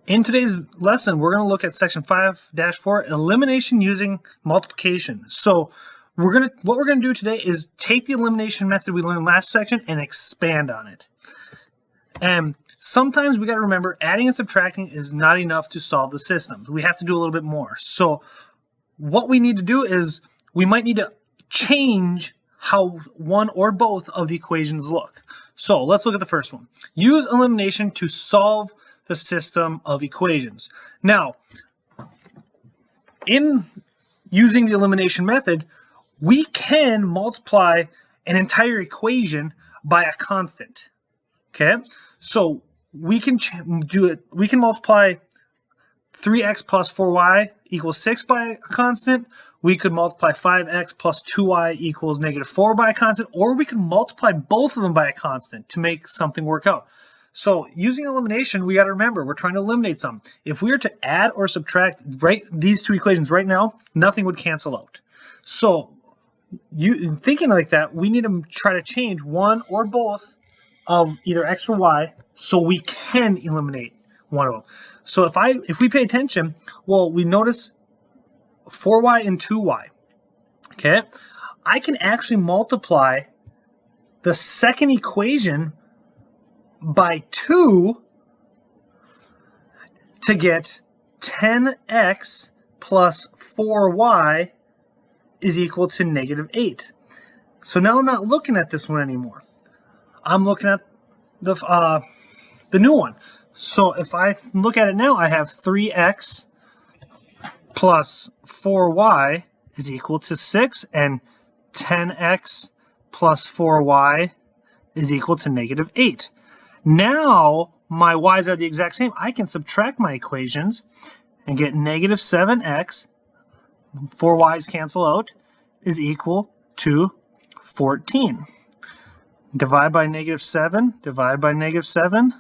In today's lesson, we're going to look at section 5-4, elimination using multiplication. So what we're going to do today is take the elimination method we learned last section and expand on it. And sometimes we got to remember adding and subtracting is not enough to solve the system. We have to do a little bit more. So what we need to do is we might need to change how one or both of the equations look. So let's look at the first one. Use elimination to solve the system of equations. Now, in using the elimination method, we can multiply an entire equation by a constant. Okay, so we can do it. We can multiply 3x plus 4y equals 6 by a constant. We could multiply 5x plus 2y equals -4 by a constant, or we can multiply both of them by a constant to make something work out. So using elimination, we got to remember, we're trying to eliminate some. If we were to add or subtract these two equations right now, nothing would cancel out. So thinking like that, we need to try to change one or both of either x or y so we can eliminate one of them. So if we pay attention, well, we notice 4y and 2y. Okay, I can actually multiply the second equation by 2 to get 10x plus 4y is equal to -8. So now I'm not looking at this one anymore. I'm looking at the new one. So if I look at it now, I have 3x plus 4y is equal to 6, and 10x plus 4y is equal to -8. Now my y's are the exact same. I can subtract my equations and get -7x, 4y's cancel out, is equal to 14. Divide by -7, divide by -7,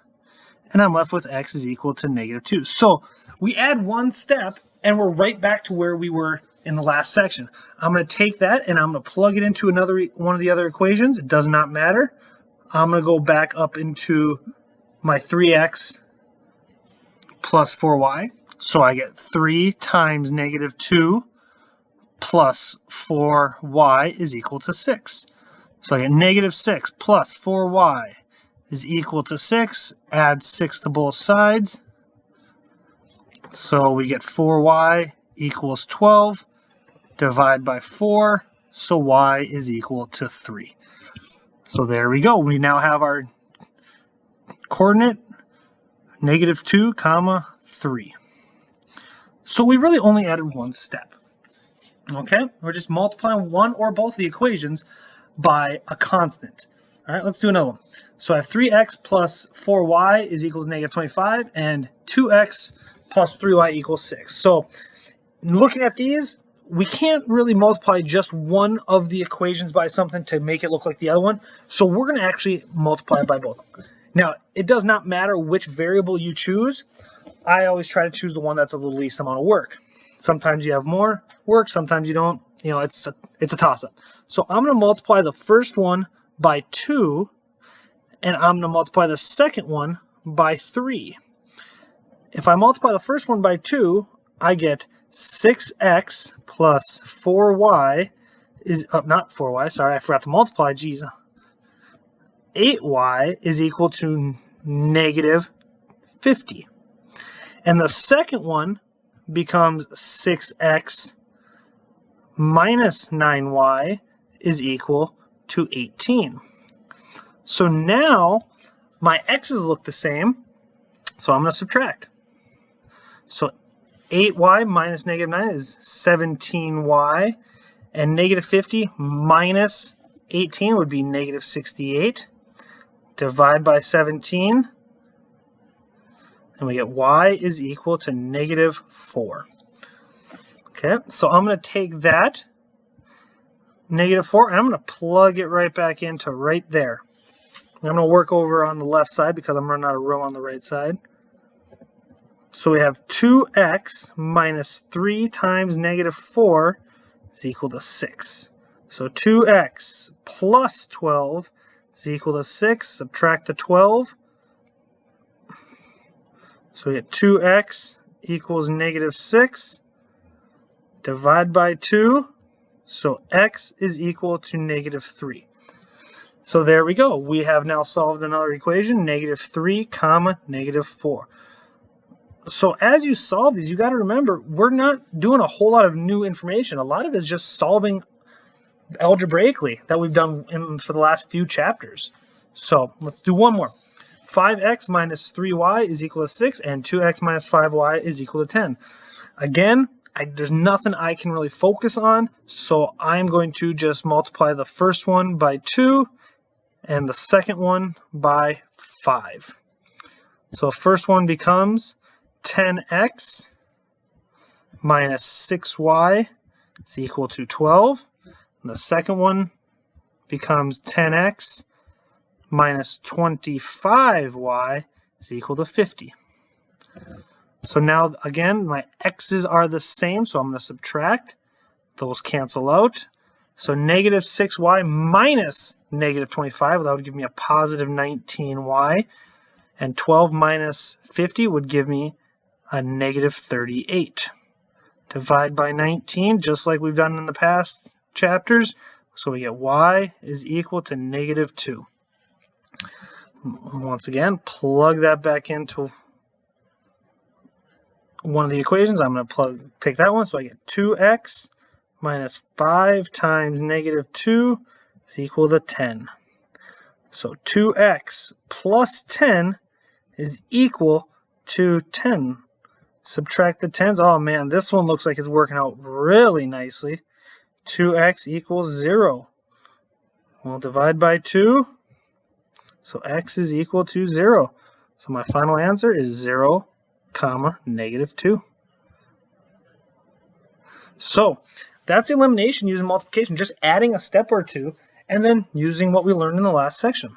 and I'm left with x is equal to -2. So we add one step and we're right back to where we were in the last section. I'm going to take that and I'm going to plug it into one of the other equations. It does not matter. I'm going to go back up into my 3x plus 4y. So I get 3 times -2 plus 4y is equal to 6. So I get -6 plus 4y is equal to 6. Add 6 to both sides. So we get 4y equals 12. Divide by 4. So y is equal to 3. So there we go. We now have our coordinate -2, 3. So we really only added one step. Okay, we're just multiplying one or both of the equations by a constant. All right, let's do another one. So I have 3x plus 4y is equal to -25, and 2x plus 3y equals 6. So looking at these, we can't really multiply just one of the equations by something to make it look like the other one. So we're going to actually multiply by both. Now, it does not matter which variable you choose. I always try to choose the one that's the least amount of work. Sometimes you have more work, sometimes you don't. You know, it's a toss-up. So I'm going to multiply the first one by 2, and I'm going to multiply the second one by 3. If I multiply the first one by 2, I get 6x plus 4y is not 4y, sorry, I forgot to multiply, geez. 8y is equal to -50. And the second one becomes 6x minus 9y is equal to 18. So now my x's look the same, so I'm going to subtract. So 8y minus -9 is 17y, and -50 minus 18 would be -68. Divide by 17, and we get y is equal to -4. Okay, so I'm going to take that -4 and I'm going to plug it right back into right there. I'm going to work over on the left side because I'm running out of room on the right side. So we have 2x minus 3 times -4 is equal to 6. So 2x plus 12 is equal to 6. Subtract the 12. So we get 2x equals negative 6. Divide by 2. So x is equal to negative 3. So there we go. We have now solved another equation, negative 3 comma negative 4. So as you solve these, you got to remember, we're not doing a whole lot of new information. A lot of it is just solving algebraically that we've done for the last few chapters. So let's do one more. 5x minus 3y is equal to 6, and 2x minus 5y is equal to 10. Again, there's nothing I can really focus on, so I'm going to just multiply the first one by 2 and the second one by 5. So first one becomes 10x minus 6y is equal to 12. And the second one becomes 10x minus 25y is equal to 50. So now, again, my x's are the same, so I'm going to subtract. Those cancel out. So negative 6y minus negative 25, that would give me a positive 19y. And 12 minus 50 would give me a negative 38. Divide by 19, just like we've done in the past chapters. So we get y is equal to negative 2. Once again, plug that back into one of the equations. I'm going to pick that one, so I get 2x minus 5 times negative 2 is equal to 10. So 2x plus 10 is equal to 10. Subtract the 10s. Oh man, this one looks like it's working out really nicely. 2x equals 0. We'll divide by 2. So x is equal to 0. So my final answer is 0, comma, negative 2. So that's elimination using multiplication, just adding a step or two, and then using what we learned in the last section.